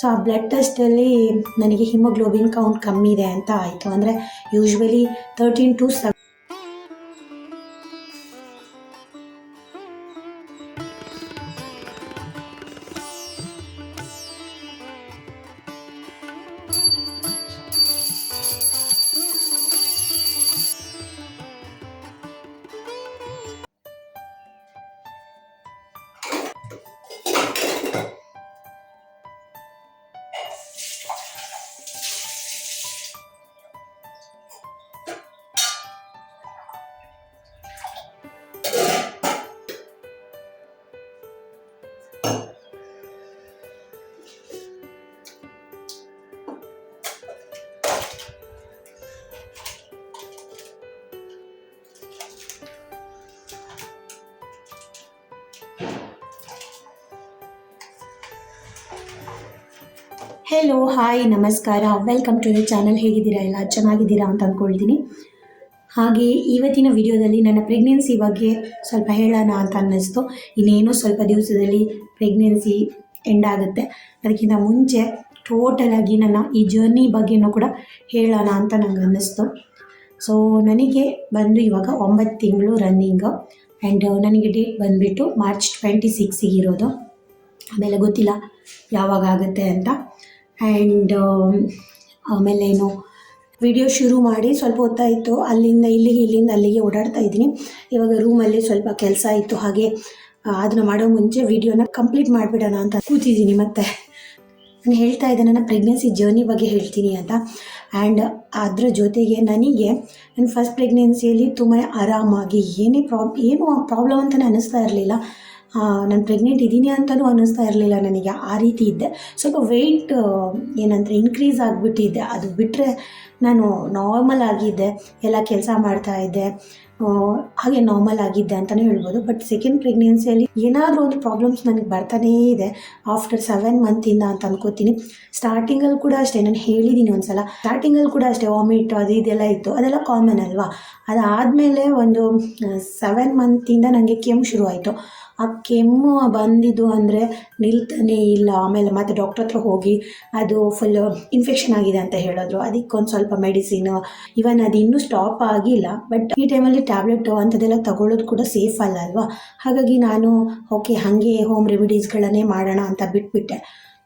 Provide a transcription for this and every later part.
So ಆ blood ಟೆಸ್ಟಲ್ಲಿ ನನಗೆ haemoglobin count ಕಮ್ಮಿ ಇದೆ ಅಂತ ಆಯಿತು. ಅಂದರೆ ಯೂಶ್ವಲಿ 13 to 7. ಹೆಲೋ, ಹಾಯ್, ನಮಸ್ಕಾರ, ವೆಲ್ಕಮ್ ಟು ದ ಚಾನಲ್. ಹೇಗಿದ್ದೀರಾ? ಎಲ್ಲ ಚೆನ್ನಾಗಿದ್ದೀರಾ ಅಂತ ಅಂದ್ಕೊಳ್ತೀನಿ. ಹಾಗೆ ಇವತ್ತಿನ ವಿಡಿಯೋದಲ್ಲಿ ನನ್ನ ಪ್ರೆಗ್ನೆನ್ಸಿ ಬಗ್ಗೆ ಸ್ವಲ್ಪ ಹೇಳೋಣ ಅಂತ ಅನ್ನಿಸ್ತು. ಇನ್ನೇನು ಸ್ವಲ್ಪ ದಿವಸದಲ್ಲಿ ಪ್ರೆಗ್ನೆನ್ಸಿ ಎಂಡ್ ಆಗುತ್ತೆ. ಅದಕ್ಕಿಂತ ಮುಂಚೆ ಟೋಟಲಾಗಿ ನನ್ನ ಈ ಜರ್ನಿ ಬಗ್ಗೆನೂ ಕೂಡ ಹೇಳೋಣ ಅಂತ ನಂಗೆ ಅನ್ನಿಸ್ತು. ಸೊ ನನಗೆ ಬಂದು ಇವಾಗ 9 ತಿಂಗಳು ರನ್ನಿಂಗು. ಆ್ಯಂಡ್ ನನಗೆ ಡೇಟ್ ಬಂದುಬಿಟ್ಟು March 26 ಇರೋದು. ಆಮೇಲೆ ಗೊತ್ತಿಲ್ಲ ಯಾವಾಗ ಆಗುತ್ತೆ ಅಂತ. ಆ್ಯಂಡ್ ಆಮೇಲೇನು ವಿಡಿಯೋ ಶುರು ಮಾಡಿ ಸ್ವಲ್ಪ ಹೊತ್ತಾಯಿತು. ಅಲ್ಲಿಂದ ಇಲ್ಲಿಗೆ, ಇಲ್ಲಿಂದ ಅಲ್ಲಿಗೆ ಓಡಾಡ್ತಾ ಇದ್ದೀನಿ. ಇವಾಗ ರೂಮಲ್ಲಿ ಸ್ವಲ್ಪ ಕೆಲಸ ಇತ್ತು, ಹಾಗೆ ಅದನ್ನು ಮಾಡೋ ಮುಂಚೆ ವಿಡಿಯೋನ ಕಂಪ್ಲೀಟ್ ಮಾಡಿಬಿಡೋಣ ಅಂತ ಕೂತಿದ್ದೀನಿ. ಮತ್ತು ನಾನು ಹೇಳ್ತಾ ಇದ್ದೆ ನನ್ನ ಪ್ರೆಗ್ನೆನ್ಸಿ ಜರ್ನಿ ಬಗ್ಗೆ ಹೇಳ್ತೀನಿ ಅಂತ. ಆ್ಯಂಡ್ ಅದರ ಜೊತೆಗೆ ನನಗೆ ನನ್ನ ಫಸ್ಟ್ ಪ್ರೆಗ್ನೆನ್ಸಿಯಲ್ಲಿ ತುಂಬಾ ಆರಾಮಾಗಿ ಏನು ಪ್ರಾಬ್ಲಮ್ ಅಂತಲೇ ಅನ್ನಿಸ್ತಾ ಇರಲಿಲ್ಲ. ನಾನು ಪ್ರೆಗ್ನೆಂಟ್ ಇದ್ದೀನಿ ಅಂತಲೂ ಅನ್ನಿಸ್ತಾ ಇರಲಿಲ್ಲ ನನಗೆ. ಆ ರೀತಿ ಇದ್ದೆ. ಸ್ವಲ್ಪ ವೆಯ್ಟ್ ಏನಂದರೆ ಇನ್ಕ್ರೀಸ್ ಆಗಿಬಿಟ್ಟಿದ್ದೆ. ಅದು ಬಿಟ್ಟರೆ ನಾನು ನಾರ್ಮಲ್ ಆಗಿದ್ದೆ, ಎಲ್ಲ ಕೆಲಸ ಮಾಡ್ತಾಯಿದ್ದೆ, ಹಾಗೆ ನಾರ್ಮಲ್ ಆಗಿದ್ದೆ ಅಂತಲೇ ಹೇಳ್ಬೋದು. ಬಟ್ ಸೆಕೆಂಡ್ ಪ್ರೆಗ್ನೆನ್ಸಿಯಲ್ಲಿ ಏನಾದರೂ ಒಂದು ಪ್ರಾಬ್ಲಮ್ಸ್ ನನಗೆ ಬರ್ತಾನೇ ಇದೆ ಆಫ್ಟರ್ 7 ಮಂತಿಂದ ಅಂತ ಅನ್ಕೋತೀನಿ. ಸ್ಟಾರ್ಟಿಂಗಲ್ಲಿ ಕೂಡ ಅಷ್ಟೇ, ನಾನು ಹೇಳಿದ್ದೀನಿ ಒಂದು ಸಲ, ಸ್ಟಾರ್ಟಿಂಗಲ್ಲಿ ಕೂಡ ಅಷ್ಟೇ ವಾಮಿಟ್ ಅದು ಇದೆಲ್ಲ ಇತ್ತು. ಅದೆಲ್ಲ ಕಾಮನ್ ಅಲ್ವಾ. ಅದಾದಮೇಲೆ ಒಂದು 7 ಮಂತಿಂದ ನನಗೆ ಕೆಮ್ಮು ಶುರುವಾಯಿತು. ಆ ಕೆಮ್ಮು ಬಂದಿದ್ದು ಅಂದರೆ ನಿಲ್ತಾನೇ ಇಲ್ಲ. ಆಮೇಲೆ ಮತ್ತೆ ಡಾಕ್ಟ್ರ್ ಹತ್ರ ಹೋಗಿ ಅದು ಫುಲ್ ಇನ್ಫೆಕ್ಷನ್ ಆಗಿದೆ ಅಂತ ಹೇಳಿದ್ರು. ಅದಕ್ಕೊಂದು ಸ್ವಲ್ಪ ಮೆಡಿಸಿನ್, ಇವನ್ ಅದು ಇನ್ನೂ ಸ್ಟಾಪ್ ಆಗಿಲ್ಲ. ಬಟ್ ಈ ಟೈಮಲ್ಲಿ ಟ್ಯಾಬ್ಲೆಟ್ ಅಂಥದ್ದೆಲ್ಲ ತಗೊಳ್ಳೋದು ಕೂಡ ಸೇಫ್ ಅಲ್ಲ ಅಲ್ವಾ. ಹಾಗಾಗಿ ನಾನು ಓಕೆ ಹಾಗೆ ಹೋಮ್ ರೆಮಿಡೀಸ್ಗಳನ್ನೇ ಮಾಡೋಣ ಅಂತ ಬಿಟ್ಬಿಟ್ಟೆ.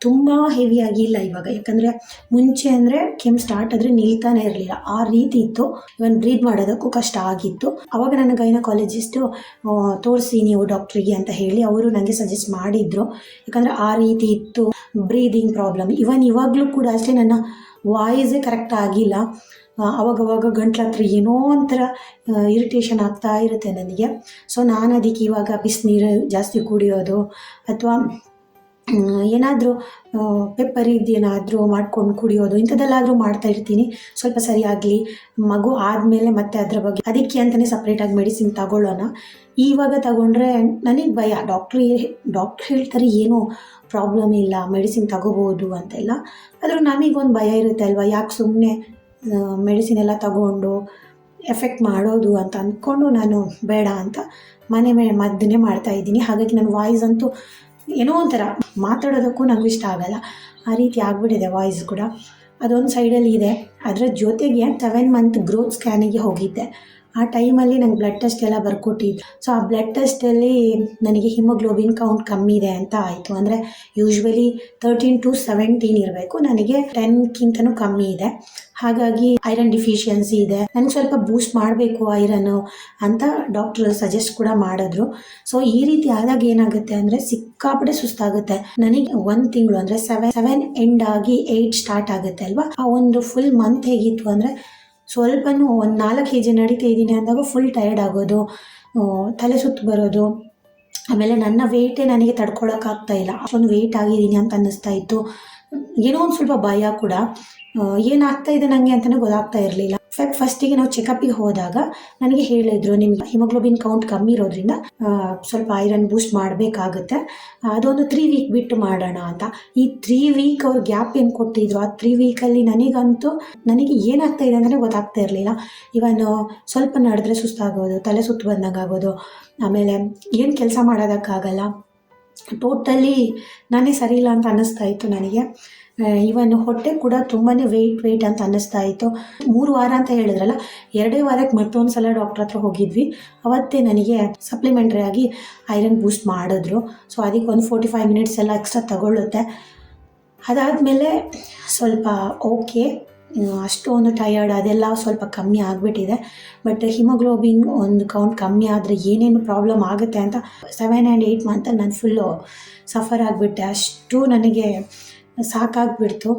ತುಂಬ ಹೆವಿ ಆಗಿಲ್ಲ ಇವಾಗ, ಯಾಕಂದರೆ ಮುಂಚೆ ಅಂದರೆ ಕೆಮ್ಮು ಸ್ಟಾರ್ಟ್ ಆದರೆ ನಿಲ್ತಾನೆ ಇರಲಿಲ್ಲ, ಆ ರೀತಿ ಇತ್ತು. ಇವನ್ ಬ್ರೀತ್ ಮಾಡೋದಕ್ಕೂ ಕಷ್ಟ ಆಗಿತ್ತು. ಆವಾಗ ನನ್ನ ಗೈನಕಾಲಜಿಸ್ಟು ತೋರಿಸಿ ನೀವು ಡಾಕ್ಟ್ರಿಗೆ ಅಂತ ಹೇಳಿ ಅವರು ನನಗೆ ಸಜೆಸ್ಟ್ ಮಾಡಿದರು. ಯಾಕಂದರೆ ಆ ರೀತಿ ಇತ್ತು ಬ್ರೀದಿಂಗ್ ಪ್ರಾಬ್ಲಮ್. ಇವಾಗಲೂ ಕೂಡ ಅಷ್ಟೇ, ನನ್ನ ವಾಯ್ಸೇ ಕರೆಕ್ಟ್ ಆಗಿಲ್ಲ. ಅವಾಗವಾಗ ಗಂಟ್ಲ ಹತ್ರ ಏನೋ ಒಂಥರ ಇರಿಟೇಷನ್ ಆಗ್ತಾ ಇರುತ್ತೆ ನನಗೆ. ಸೊ ನಾನು ಅದಕ್ಕೆ ಇವಾಗ ಬಿಸಿನೀರು ಜಾಸ್ತಿ ಕುಡಿಯೋದು ಅಥವಾ ಏನಾದರೂ ಪೆಪ್ಪರ್ ಏನಾದರೂ ಮಾಡ್ಕೊಂಡು ಕುಡಿಯೋದು, ಇಂಥದ್ದೆಲ್ಲಾದರೂ ಮಾಡ್ತಾ ಇರ್ತೀನಿ. ಸ್ವಲ್ಪ ಸರಿಯಾಗಲಿ, ಮಗು ಆದಮೇಲೆ ಮತ್ತೆ ಅದರ ಬಗ್ಗೆ ಅದಕ್ಕೆ ಅಂತಲೇ ಸಪ್ರೇಟಾಗಿ ಮೆಡಿಸಿನ್ ತಗೊಳ್ಳೋಣ. ಇವಾಗ ತಗೊಂಡ್ರೆ ನನಗೆ ಭಯ. ಡಾಕ್ಟ್ರ್ ಹೇಳ್ತಾರೆ ಏನೂ ಪ್ರಾಬ್ಲಮ್ ಇಲ್ಲ, ಮೆಡಿಸಿನ್ ತಗೋಬೋದು ಅಂತೆಲ್ಲ. ಆದರೂ ನಮಗೊಂದು ಭಯ ಇರುತ್ತೆ ಅಲ್ವಾ, ಯಾಕೆ ಸುಮ್ಮನೆ ಮೆಡಿಸಿನ್ ಎಲ್ಲ ತಗೊಂಡು ಎಫೆಕ್ಟ್ ಮಾಡೋದು ಅಂತ ಅಂದ್ಕೊಂಡು ನಾನು ಬೇಡ ಅಂತ ಮನೆ ಮದ್ದನ್ನೇ ಮಾಡ್ತಾಯಿದ್ದೀನಿ. ಹಾಗಾಗಿ ನನ್ನ ವಾಯ್ಸ್ ಅಂತೂ ಏನೋ ಒಂಥರ ಮಾತಾಡೋದಕ್ಕೂ ನನಗೂ ಇಷ್ಟ ಆಗಲ್ಲ, ಆ ರೀತಿ ಆಗಿಬಿಟ್ಟಿದೆ ವಾಯ್ಸ್ ಕೂಡ. ಅದೊಂದು ಸೈಡಲ್ಲಿ ಇದೆ. ಅದರ ಜೊತೆಗೆ 7 ಮಂತ್ ಗ್ರೋತ್ ಸ್ಕ್ಯಾನಿಗೆ ಹೋಗಿದ್ದೆ. ಆ ಟೈಮಲ್ಲಿ ನಂಗೆ ಬ್ಲಡ್ ಟೆಸ್ಟ್ ಎಲ್ಲ ಬರ್ಕೊಟ್ಟಿದ್ದು. ಸೊ ಆ ಬ್ಲಡ್ ಟೆಸ್ಟಲ್ಲಿ ನನಗೆ ಹಿಮೋಗ್ಲೋಬಿನ್ ಕೌಂಟ್ ಕಮ್ಮಿ ಇದೆ ಅಂತ ಆಯಿತು. ಅಂದರೆ ಯೂಶ್ವಲಿ 13 to 17 ಇರಬೇಕು, ನನಗೆ 10ಕ್ಕಿಂತನೂ ಕಮ್ಮಿ ಇದೆ. ಹಾಗಾಗಿ ಐರನ್ ಡಿಫಿಷಿಯನ್ಸಿ ಇದೆ, ನನಗೆ ಸ್ವಲ್ಪ ಬೂಸ್ಟ್ ಮಾಡಬೇಕು ಐರನ್ನು ಅಂತ ಡಾಕ್ಟ್ರ್ ಸಜೆಸ್ಟ್ ಕೂಡ ಮಾಡಿದ್ರು. ಸೊ ಈ ರೀತಿ ಆದಾಗ ಏನಾಗುತ್ತೆ ಅಂದರೆ ಸಿಕ್ಕಾಪಟ್ಟೆ ಸುಸ್ತಾಗುತ್ತೆ. ನನಗೆ 1 ತಿಂಗಳು ಅಂದರೆ 7 ಎಂಡ್ ಆಗಿ 8 ಸ್ಟಾರ್ಟ್ ಆಗುತ್ತೆ ಅಲ್ವಾ. ಆ ಒಂದು ಫುಲ್ ಮಂತ್ ಹೇಗಿತ್ತು ಅಂದರೆ ಸ್ವಲ್ಪನೂ ಒಂದು 4 kg ನಡೀತಾ ಇದ್ದೀನಿ ಅಂದಾಗ ಫುಲ್ ಟಯರ್ಡ್ ಆಗೋದು, ತಲೆ ಸುತ್ತು ಬರೋದು. ಆಮೇಲೆ ನನ್ನ ವೆಯ್ಟೇ ನನಗೆ ತಡ್ಕೊಳಕ್ಕಾಗ್ತಾ ಇಲ್ಲ, ಅಷ್ಟೊಂದು ವೆಯ್ಟ್ ಆಗಿದ್ದೀನಿ ಅಂತ ಅನ್ನಿಸ್ತಾ ಇತ್ತು. ಏನೋ ಒಂದು ಸ್ವಲ್ಪ ಭಯ ಕೂಡ, ಏನಾಗ್ತಾ ಇದೆ ನನಗೆ ಅಂತಲೇ ಗೊತ್ತಾಗ್ತಾ ಇರಲಿಲ್ಲ. ಫಸ್ಟಿಗೆ ನಾವು ಚೆಕಪ್ಪಿಗೆ ಹೋದಾಗ ನನಗೆ ಹೇಳಿದ್ರು, ನಿಮ್ಗೆ ಹಿಮೋಗ್ಲೋಬಿನ್ ಕೌಂಟ್ ಕಮ್ಮಿ ಇರೋದ್ರಿಂದ ಸ್ವಲ್ಪ ಐರನ್ ಬೂಸ್ಟ್ ಮಾಡಬೇಕಾಗುತ್ತೆ, ಅದೊಂದು 3 ವೀಕ್ ಬಿಟ್ಟು ಮಾಡೋಣ ಅಂತ. ಈ 3 ವೀಕ್ ಅವ್ರು ಗ್ಯಾಪ್ ಏನು ಕೊಟ್ಟಿದ್ರು, ಆ 3 ವೀಕಲ್ಲಿ ನನಗೆ ಏನಾಗ್ತಾ ಇದೆ ಅಂತಲೇ ಗೊತ್ತಾಗ್ತಾ ಇರಲಿಲ್ಲ. ಇವನ್ ಸ್ವಲ್ಪ ನಡೆದ್ರೆ ಸುಸ್ತಾಗೋದು, ತಲೆ ಸುತ್ತು ಬಂದಂಗೆ ಆಗೋದು, ಆಮೇಲೆ ಏನು ಕೆಲಸ ಮಾಡೋದಕ್ಕಾಗಲ್ಲ. ಟೋಟಲಿ ನಾನೇ ಸರಿ ಇಲ್ಲ ಅಂತ ಅನ್ನಿಸ್ತಾ ಇತ್ತು ನನಗೆ. ಇವನ್ ಹೊಟ್ಟೆ ಕೂಡ ತುಂಬಾ ವೆಯ್ಟ್ ಅಂತ ಅನ್ನಿಸ್ತಾ ಇತ್ತು. 3 ವಾರ ಅಂತ ಹೇಳಿದ್ರಲ್ಲ, 2 ವಾರಕ್ಕೆ ಮತ್ತೊಂದು ಸಲ ಡಾಕ್ಟ್ರ್ ಹತ್ರ ಹೋಗಿದ್ವಿ. ಅವತ್ತೇ ನನಗೆ ಸಪ್ಲಿಮೆಂಟ್ರಿ ಆಗಿ ಐರನ್ ಬೂಸ್ಟ್ ಮಾಡಿದ್ರು. ಸೊ ಅದಕ್ಕೆ ಒಂದು 45 ಮಿನಿಟ್ಸ್ ಎಲ್ಲ ಎಕ್ಸ್ಟ್ರಾ ತಗೊಳ್ಳುತ್ತೆ. ಅದಾದಮೇಲೆ ಸ್ವಲ್ಪ ಓಕೆ, ಅಷ್ಟೊಂದು ಟಯರ್ಡ್ ಅದೆಲ್ಲ ಸ್ವಲ್ಪ ಕಮ್ಮಿ ಆಗಿಬಿಟ್ಟಿದೆ. ಬಟ್ ಹಿಮೋಗ್ಲೋಬಿನ್ ಒಂದು ಕೌಂಟ್ ಕಮ್ಮಿ ಆದರೆ ಏನೇನು ಪ್ರಾಬ್ಲಮ್ ಆಗುತ್ತೆ ಅಂತ 7 and 8 ಮಂತಲ್ಲಿ ನಾನು ಫುಲ್ಲು ಸಫರ್ ಆಗಿಬಿಟ್ಟೆ. ಅಷ್ಟು ನನಗೆ ಸಾಕಾಗಿಬಿಡ್ತು.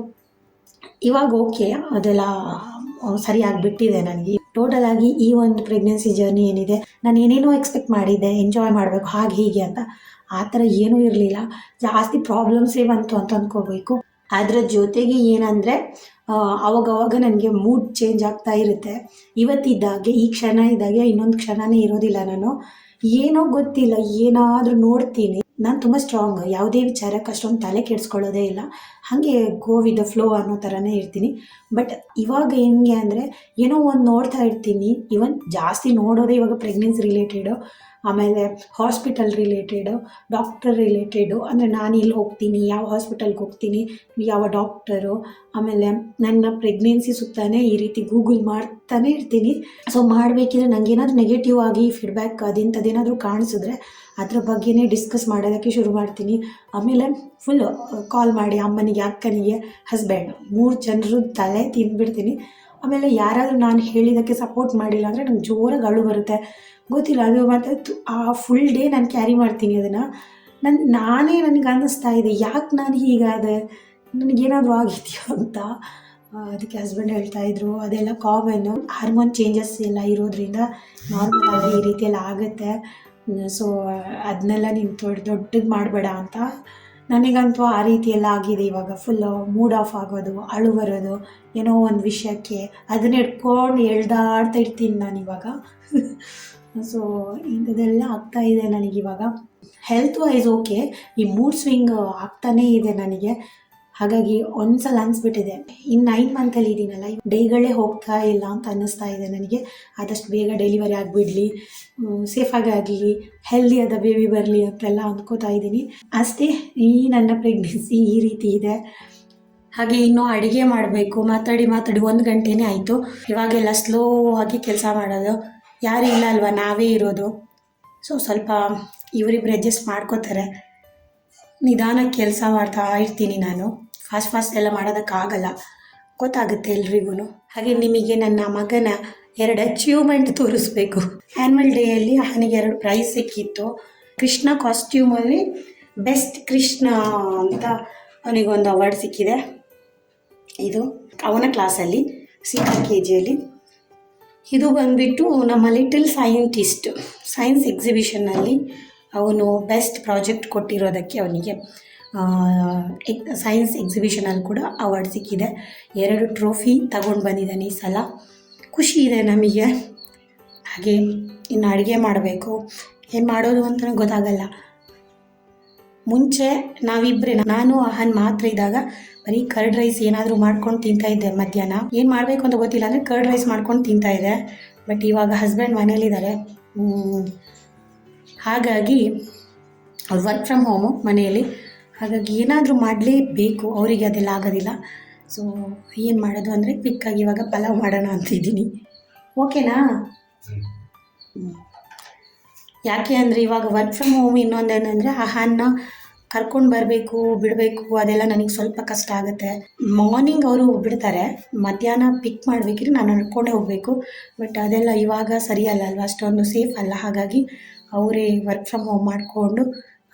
ಇವಾಗ ಓಕೆ, ಅದೆಲ್ಲ ಸರಿಯಾಗಿಬಿಟ್ಟಿದೆ ನನಗೆ. ಟೋಟಲ್ ಆಗಿ ಈ ಒಂದು ಪ್ರೆಗ್ನೆನ್ಸಿ ಜರ್ನಿ ಏನಿದೆ, ನಾನು ಏನೇನೋ ಎಕ್ಸ್ಪೆಕ್ಟ್ ಮಾಡಿದ್ದೆ, ಎಂಜಾಯ್ ಮಾಡಬೇಕು ಹಾಗೆ ಹೀಗೆ ಅಂತ. ಆ ಥರ ಏನೂ ಇರಲಿಲ್ಲ. ಜಾಸ್ತಿ ಪ್ರಾಬ್ಲಮ್ಸೇ ಬಂತು ಅಂತ ಅಂದ್ಕೋಬೇಕು. ಅದರ ಜೊತೆಗೆ ಏನಂದರೆ ಅವಾಗವಾಗ ನನಗೆ ಮೂಡ್ ಚೇಂಜ್ ಆಗ್ತಾ ಇರುತ್ತೆ. ಇವತ್ತಿದ್ದಾಗೆ ಈ ಕ್ಷಣ ಇದ್ದಾಗೆ ಇನ್ನೊಂದು ಕ್ಷಣವೇ ಇರೋದಿಲ್ಲ. ನಾನು ಏನೋ ಗೊತ್ತಿಲ್ಲ, ಏನಾದರೂ ನೋಡ್ತೀನಿ. ನಾನು ತುಂಬ ಸ್ಟ್ರಾಂಗ್, ಯಾವುದೇ ವಿಚಾರಕ್ಕೆ ಅಷ್ಟೊಂದು ತಲೆ ಕೆಡಿಸ್ಕೊಳ್ಳೋದೇ ಇಲ್ಲ. ಹಾಗೆ ಗೋ ವಿತ್ ದ ಫ್ಲೋ ಅನ್ನೋ ಥರನೇ ಇರ್ತೀನಿ. ಬಟ್ ಇವಾಗ ಹೆಂಗೆ ಅಂದರೆ ಏನೋ ಒಂದು ನೋಡ್ತಾ ಇರ್ತೀನಿ. ಇವನ್ ಜಾಸ್ತಿ ನೋಡೋದೇ ಇವಾಗ ಪ್ರೆಗ್ನೆನ್ಸಿ ರಿಲೇಟೆಡು, ಆಮೇಲೆ ಹಾಸ್ಪಿಟಲ್ ರಿಲೇಟೆಡು, ಡಾಕ್ಟರ್ ರಿಲೇಟೆಡು. ಅಂದರೆ ನಾನು ಎಲ್ಲಿ ಹೋಗ್ತೀನಿ, ಯಾವ ಹಾಸ್ಪಿಟಲ್ಗೆ ಹೋಗ್ತೀನಿ, ಯಾವ ಡಾಕ್ಟರು, ಆಮೇಲೆ ನನ್ನ ಪ್ರೆಗ್ನೆನ್ಸಿ ಸುತ್ತಾನೆ ಈ ರೀತಿ ಗೂಗಲ್ ಮಾಡ್ತಾನೆ ಇರ್ತೀನಿ. ಸೊ ಮಾಡಬೇಕಿದ್ರೆ ನನಗೇನಾದ್ರೂ ನೆಗೆಟಿವ್ ಆಗಿ ಫೀಡ್ಬ್ಯಾಕ್ ಅದಿಂಥದ್ದೇನಾದರೂ ಕಾಣಿಸಿದ್ರೆ ಅದ್ರ ಬಗ್ಗೆನೇ ಡಿಸ್ಕಸ್ ಮಾಡೋದಕ್ಕೆ ಶುರು ಮಾಡ್ತೀನಿ. ಆಮೇಲೆ ಫುಲ್ಲು ಕಾಲ್ ಮಾಡಿ ಅಮ್ಮನಿಗೆ, ಅಕ್ಕನಿಗೆ, ಹಸ್ಬೆಂಡ್ 3 ಜನರು ತಲೆ ತಿಂದ್ಬಿಡ್ತೀನಿ. ಆಮೇಲೆ ಯಾರಾದರೂ ನಾನು ಹೇಳಿದ್ದಕ್ಕೆ ಸಪೋರ್ಟ್ ಮಾಡಿಲ್ಲ ಅಂದರೆ ನಂಗೆ ಜೋರಾಗಿ ಅಳು ಬರುತ್ತೆ. ಗೊತ್ತಿಲ್ಲ, ಅದು ಮತ್ತು ಆ ಫುಲ್ ಡೇ ನಾನು ಕ್ಯಾರಿ ಮಾಡ್ತೀನಿ ಅದನ್ನು. ನಾನೇ ನನಗೆ ಅನ್ನಿಸ್ತಾ ಇದೆ, ಯಾಕೆ ನಾನು ಹೀಗಾದೆ, ನನಗೇನಾದರೂ ಆಗಿದೆಯೋ ಅಂತ. ಅದಕ್ಕೆ ಹಸ್ಬೆಂಡ್ ಹೇಳ್ತಾಯಿದ್ರು ಅದೆಲ್ಲ ಕಾಮನ್ನು, ಹಾರ್ಮೋನ್ ಚೇಂಜಸ್ ಎಲ್ಲ ಇರೋದ್ರಿಂದ ನಾರ್ಮಲ್ ಆಗಿ ಈ ರೀತಿಯೆಲ್ಲ ಆಗುತ್ತೆ. ಸೊ ಅದನ್ನೆಲ್ಲ ನೀನು ದೊಡ್ಡದು ಮಾಡಬೇಡ ಅಂತ. ನನಗಂತೂ ಆ ರೀತಿ ಎಲ್ಲ ಆಗಿದೆ. ಇವಾಗ ಫುಲ್ಲು ಮೂಡ್ ಆಫ್ ಆಗೋದು, ಅಳು ಬರೋದು, ಏನೋ ಒಂದು ವಿಷಯಕ್ಕೆ ಅದನ್ನ ಇಟ್ಕೊಂಡು ಎಳ್ದಾಡ್ತಾ ಇರ್ತೀನಿ ನಾನಿವಾಗ. ಸೊ ಇಂಥದ್ದೆಲ್ಲ ಆಗ್ತಾಯಿದೆ ನನಗಿವಾಗ. ಹೆಲ್ತ್ ವೈಸ್ ಓಕೆ, ಈ ಮೂಡ್ ಸ್ವಿಂಗ್ ಆಗ್ತಾನೇ ಇದೆ ನನಗೆ. ಹಾಗಾಗಿ ಒಂದ್ಸಲ ಅನಿಸ್ಬಿಟ್ಟಿದೆ, ಇನ್ನು 9 ಮಂತಲ್ಲಿ ಇದ್ದೀನಲ್ಲ, ಡೇಗಳೇ ಹೋಗ್ತಾ ಇಲ್ಲ ಅಂತ ಅನ್ನಿಸ್ತಾ ಇದೆ ನನಗೆ. ಆದಷ್ಟು ಬೇಗ ಡೆಲಿವರಿ ಆಗಿಬಿಡಲಿ, ಸೇಫಾಗಿ ಆಗಲಿ, ಹೆಲ್ದಿಯಾದ ಬೇಬಿ ಬರಲಿ ಅಂತೆಲ್ಲ ಅಂದ್ಕೋತಾ ಇದ್ದೀನಿ. ಅಷ್ಟೇ, ಈ ನನ್ನ ಪ್ರೆಗ್ನೆನ್ಸಿ ಈ ರೀತಿ ಇದೆ. ಹಾಗೆ ಇನ್ನೂ ಅಡುಗೆ ಮಾಡಬೇಕು. ಮಾತಾಡಿ 1 ಗಂಟೆನೇ ಆಯಿತು. ಇವಾಗೆಲ್ಲ ಸ್ಲೋ ಆಗಿ ಕೆಲಸ ಮಾಡೋದು, ಯಾರೂ ಇಲ್ಲ ಅಲ್ವಾ, ನಾವೇ ಇರೋದು. ಸೊ ಸ್ವಲ್ಪ ಇವರಿಬ್ಬರು ಅಡ್ಜಸ್ಟ್ ಮಾಡ್ಕೋತಾರೆ. ನಿಧಾನಕ್ಕೆ ಕೆಲಸ ಮಾಡ್ತಾ ಇರ್ತೀನಿ ನಾನು. ಫಾಸ್ಟ್ ಎಲ್ಲ ಮಾಡೋದಕ್ಕಾಗಲ್ಲ, ಗೊತ್ತಾಗುತ್ತೆ ಎಲ್ರಿಗೂ. ಹಾಗೆ ನಿಮಗೆ ನನ್ನ ಮಗನ 2 ಅಚೀವ್ಮೆಂಟ್ ತೋರಿಸ್ಬೇಕು. ಆ್ಯನ್ಯುವಲ್ ಡೇಯಲ್ಲಿ ಅವನಿಗೆ 2 ಪ್ರೈಸ್ ಸಿಕ್ಕಿತ್ತು. ಕೃಷ್ಣ ಕಾಸ್ಟ್ಯೂಮಲ್ಲಿ ಬೆಸ್ಟ್ ಕೃಷ್ಣ ಅಂತ ಅವನಿಗೊಂದು ಅವಾರ್ಡ್ ಸಿಕ್ಕಿದೆ. ಇದು ಅವನ ಕ್ಲಾಸಲ್ಲಿ CKGಯಲ್ಲಿ. ಇದು ಬಂದುಬಿಟ್ಟು ನಮ್ಮ ಲಿಟಲ್ ಸೈಂಟಿಸ್ಟ್ ಸೈನ್ಸ್ ಎಕ್ಸಿಬಿಷನ್ನಲ್ಲಿ ಅವನು ಬೆಸ್ಟ್ ಪ್ರಾಜೆಕ್ಟ್ ಕೊಟ್ಟಿರೋದಕ್ಕೆ ಅವನಿಗೆ ಸೈನ್ಸ್ ಎಕ್ಸಿಬಿಷನಲ್ಲಿ ಕೂಡ ಅವಾರ್ಡ್ ಸಿಕ್ಕಿದೆ. 2 ಟ್ರೋಫಿ ತಗೊಂಡು ಬಂದಿದ್ದಾನೆ ಈ ಸಲ. ಖುಷಿ ಇದೆ ನಮಗೆ. ಹಾಗೆ ಇನ್ನು ಅಡುಗೆ ಮಾಡಬೇಕು. ಏನು ಮಾಡೋದು ಅಂತಲೂ ಗೊತ್ತಾಗಲ್ಲ. ಮುಂಚೆ ನಾವಿಬ್ಬರೇ, ನಾನು ಅಹನ್ ಮಾತ್ರ ಇದ್ದಾಗ ಬರೀ ಕರ್ಡ್ ರೈಸ್ ಏನಾದರೂ ಮಾಡ್ಕೊಂಡು ತಿಂತಾಯಿದ್ದೆ. ಮಧ್ಯಾಹ್ನ ಏನು ಮಾಡಬೇಕು ಅಂತ ಗೊತ್ತಿಲ್ಲ ಅಂದರೆ ಕರ್ಡ್ ರೈಸ್ ಮಾಡ್ಕೊಂಡು ತಿಂತಾಯಿದ್ದೆ. ಬಟ್ ಇವಾಗ ಹಸ್ಬೆಂಡ್ ಮನೇಲಿದ್ದಾರೆ, ಹಾಗಾಗಿ ಅವ್ರು ವರ್ಕ್ ಫ್ರಮ್ ಹೋಮು ಮನೆಯಲ್ಲಿ. ಹಾಗಾಗಿ ಏನಾದರೂ ಮಾಡಲೇಬೇಕು, ಅವರಿಗೆ ಅದೆಲ್ಲ ಆಗೋದಿಲ್ಲ. ಸೊ ಏನು ಮಾಡೋದು ಅಂದರೆ ಕ್ವಿಕ್ಕಾಗಿ ಇವಾಗ ಪಲಾವ್ ಮಾಡೋಣ ಅಂತಿದ್ದೀನಿ. ಓಕೆನಾ? ಯಾಕೆ ಅಂದರೆ ಇವಾಗ ವರ್ಕ್ ಫ್ರಮ್ ಹೋಮ್ ಇನ್ನೊಂದೇನೆಂದರೆ ಅಹನ್ನ ಕರ್ಕೊಂಡು ಬರಬೇಕು, ಬಿಡಬೇಕು, ಅದೆಲ್ಲ ನನಗೆ ಸ್ವಲ್ಪ ಕಷ್ಟ ಆಗುತ್ತೆ. ಮಾರ್ನಿಂಗ್ ಅವರು ಬಿಡ್ತಾರೆ, ಮಧ್ಯಾಹ್ನ ಪಿಕ್ ಮಾಡಬೇಕಿದ್ರೆ ನಾನು ನಡ್ಕೊಂಡೇ ಹೋಗಬೇಕು. ಬಟ್ ಅದೆಲ್ಲ ಇವಾಗ ಸರಿಯಲ್ಲ ಅಲ್ವಾ, ಅಷ್ಟೊಂದು ಸೇಫ್ ಅಲ್ಲ. ಹಾಗಾಗಿ ಅವರೇ ವರ್ಕ್ ಫ್ರಮ್ ಹೋಮ್ ಮಾಡಿಕೊಂಡು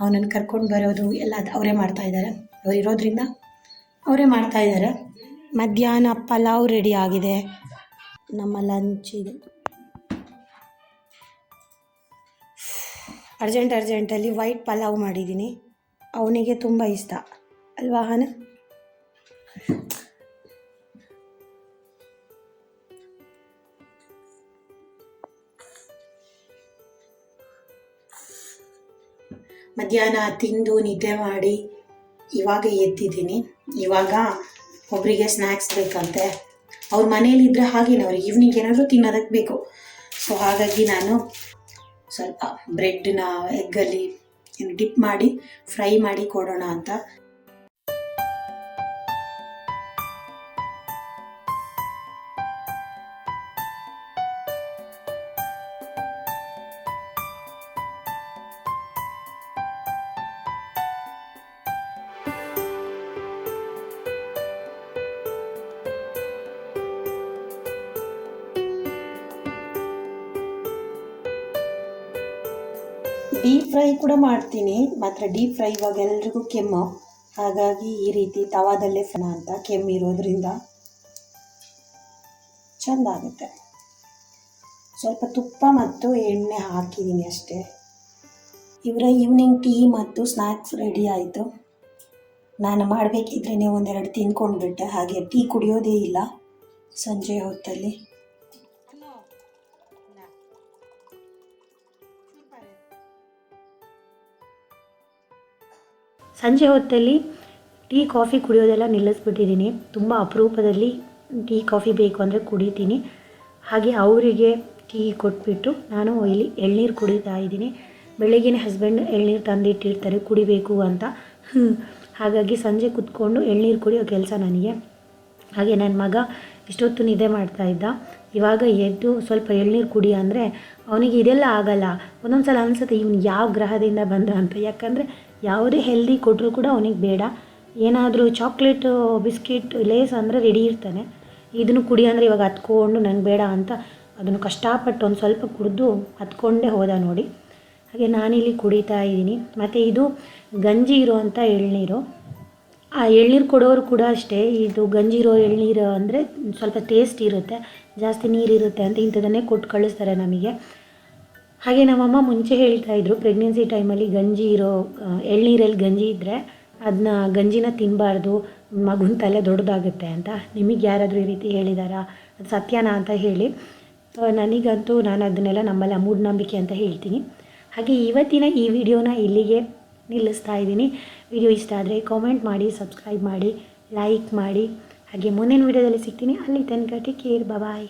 ಅವನನ್ನು ಕರ್ಕೊಂಡು ಬರೋದು ಎಲ್ಲ ಅವರೇ ಮಾಡ್ತಾಯಿದ್ದಾರೆ. ಅವ್ರು ಇರೋದ್ರಿಂದ ಅವರೇ ಮಾಡ್ತಾಯಿದ್ದಾರೆ. ಮಧ್ಯಾಹ್ನ ಪಲಾವ್ ರೆಡಿ ಆಗಿದೆ. ನಮ್ಮ ಲಂಚ್ ಇದೆ. ಅರ್ಜೆಂಟಲ್ಲಿ ವೈಟ್ ಪಲಾವ್ ಮಾಡಿದ್ದೀನಿ. ಅವನಿಗೆ ತುಂಬ ಇಷ್ಟ ಅಲ್ವಾ ಹಾನ? ಮಧ್ಯಾಹ್ನ ತಿಂದು ನಿದ್ದೆ ಮಾಡಿ ಇವಾಗ ಎದ್ದಿದ್ದೀನಿ. ಇವಾಗ ಒಬ್ಬರಿಗೆ ಸ್ನ್ಯಾಕ್ಸ್ ಬೇಕಂತೆ. ಅವ್ರ ಮನೇಲಿದ್ದರೆ ಹಾಗೇನೆ, ಅವ್ರಿಗೆ ಈವ್ನಿಂಗ್ ಏನಾದರೂ ತಿನ್ನೋದಕ್ಕೆ ಬೇಕು. ಸೊ ಹಾಗಾಗಿ ನಾನು ಸ್ವಲ್ಪ ಬ್ರೆಡ್ನ ಎಗ್ಗಲ್ಲಿ ಡಿಪ್ ಮಾಡಿ ಫ್ರೈ ಮಾಡಿ ಕೊಡೋಣ ಅಂತ. ಡೀಪ್ ಫ್ರೈ ಕೂಡ ಮಾಡ್ತೀನಿ, ಮಾತ್ರ ಡೀಪ್ ಫ್ರೈ ಇವಾಗ ಎಲ್ರಿಗೂ ಕೆಮ್ಮು, ಹಾಗಾಗಿ ಈ ರೀತಿ ತವಾದಲ್ಲೇ ಫ್ರೈ ಅಂತ ಕೆಮ್ಮಿರೋದ್ರಿಂದ ಚೆಂದ ಆಗುತ್ತೆ. ಸ್ವಲ್ಪ ತುಪ್ಪ ಮತ್ತು ಎಣ್ಣೆ ಹಾಕಿದ್ದೀನಿ ಅಷ್ಟೇ. ಇವರ ಈವ್ನಿಂಗ್ ಟೀ ಮತ್ತು ಸ್ನ್ಯಾಕ್ಸ್ ರೆಡಿ ಆಯಿತು. ನಾನು ಮಾಡಬೇಕಿದ್ರೇ ಒಂದೆರಡು ತಿಂದ್ಕೊಂಡ್ಬಿಟ್ಟೆ, ಹಾಗೆ ಟೀ ಕುಡಿಯೋದೇ ಇಲ್ಲ ಸಂಜೆ ಹೊತ್ತಲ್ಲಿ. ಸಂಜೆ ಹೊತ್ತಲ್ಲಿ ಟೀ ಕಾಫಿ ಕುಡಿಯೋದೆಲ್ಲ ನಿಲ್ಲಿಸ್ಬಿಟ್ಟಿದ್ದೀನಿ. ತುಂಬ ಅಪರೂಪದಲ್ಲಿ ಟೀ ಕಾಫಿ ಬೇಕು ಅಂದರೆ ಕುಡಿತೀನಿ. ಹಾಗೆ ಅವರಿಗೆ ಟೀ ಕೊಟ್ಬಿಟ್ಟು ನಾನು ಇಲ್ಲಿ ಎಳ್ನೀರು ಕುಡಿತಾ ಇದ್ದೀನಿ. ಬೆಳಗ್ಗೆನೇ ಹಸ್ಬೆಂಡ್ ಎಳ್ನೀರು ತಂದಿಟ್ಟಿರ್ತಾರೆ ಕುಡಿಬೇಕು ಅಂತ, ಹಾಗಾಗಿ ಸಂಜೆ ಕೂತ್ಕೊಂಡು ಎಳ್ನೀರು ಕುಡಿಯೋ ಕೆಲಸ ನನಗೆ. ಹಾಗೆ ನನ್ನ ಮಗ ಇಷ್ಟೊತ್ತು ನಿದ್ದೆ ಮಾಡ್ತಾಯಿದ್ದ, ಇವಾಗ ಎದ್ದು ಸ್ವಲ್ಪ ಎಳ್ನೀರು ಕುಡಿ ಅಂದರೆ ಅವನಿಗೆ ಇದೆಲ್ಲ ಆಗಲ್ಲ. ಒಂದೊಂದು ಸಲ ಅನಿಸುತ್ತೆ ಇವನು ಯಾವ ಗ್ರಹದಿಂದ ಬಂದ ಅಂತ. ಯಾಕಂದರೆ ಯಾವುದೇ ಹೆಲ್ದಿ ಕೊಟ್ಟರು ಕೂಡ ಅವನಿಗೆ ಬೇಡ. ಏನಾದರೂ ಚಾಕ್ಲೇಟು, ಬಿಸ್ಕಿಟ್, ಲೇಸ್ ಅಂದರೆ ರೆಡಿ ಇರ್ತಾನೆ. ಇದನ್ನು ಕುಡಿ ಅಂದರೆ ಇವಾಗ ಹತ್ಕೊಂಡು ನಂಗೆ ಬೇಡ ಅಂತ ಅದನ್ನು ಕಷ್ಟಪಟ್ಟು ಒಂದು ಸ್ವಲ್ಪ ಕುಡಿದು ಹತ್ಕೊಂಡೇ ಹೋದ ನೋಡಿ. ಹಾಗೆ ನಾನಿಲ್ಲಿ ಕುಡಿತಾ ಇದ್ದೀನಿ. ಮತ್ತು ಇದು ಗಂಜಿ ಇರೋವಂಥ ಎಳ್ನೀರು. ಆ ಎಳ್ನೀರು ಕೊಡೋರು ಕೂಡ ಅಷ್ಟೇ, ಇದು ಗಂಜಿರೋ ಎಳ್ನೀರು ಅಂದರೆ ಸ್ವಲ್ಪ ಟೇಸ್ಟ್ ಇರುತ್ತೆ, ಜಾಸ್ತಿ ನೀರಿರುತ್ತೆ ಅಂತ ಇಂಥದನ್ನೇ ಕೊಟ್ಟು ಕಳಿಸ್ತಾರೆ ನಮಗೆ. ಹಾಗೆ ನಮ್ಮಮ್ಮ ಮುಂಚೆ ಹೇಳ್ತಾಯಿದ್ರು, ಪ್ರೆಗ್ನೆನ್ಸಿ ಟೈಮಲ್ಲಿ ಗಂಜಿ ಇರೋ ಎಳ್ನೀರಲ್ಲಿ ಗಂಜಿ ಇದ್ದರೆ ಅದನ್ನ ಗಂಜಿನ ತಿನ್ನಬಾರ್ದು, ಮಗುನ ತಲೆ ದೊಡ್ಡದಾಗುತ್ತೆ ಅಂತ. ನಿಮಗೆ ಯಾರಾದರೂ ಈ ರೀತಿ ಹೇಳಿದಾರಾ, ಅದು ಸತ್ಯನಾ ಅಂತ ಹೇಳಿ. ನನಗಂತೂ ನಾನು ಅದನ್ನೆಲ್ಲ ನಮ್ಮಲ್ಲ ಮೂಢನಂಬಿಕೆ ಅಂತ ಹೇಳ್ತೀನಿ. ಹಾಗೆ ಇವತ್ತಿನ ಈ ವಿಡಿಯೋನ ಇಲ್ಲಿಗೆ ನಿಲ್ಲಿಸ್ತಾ ಇದ್ದೀನಿ. ವಿಡಿಯೋ ಇಷ್ಟ ಆದರೆ ಕಾಮೆಂಟ್ ಮಾಡಿ, ಸಬ್ಸ್ಕ್ರೈಬ್ ಮಾಡಿ, ಲೈಕ್ ಮಾಡಿ. ಹಾಗೆ ಮುಂದಿನ ವಿಡಿಯೋದಲ್ಲಿ ಸಿಗ್ತೀನಿ. ಅಲ್ಲಿ ತನಕ ಟೇಕ್ ಕೇರ್, ಬಾಯ್.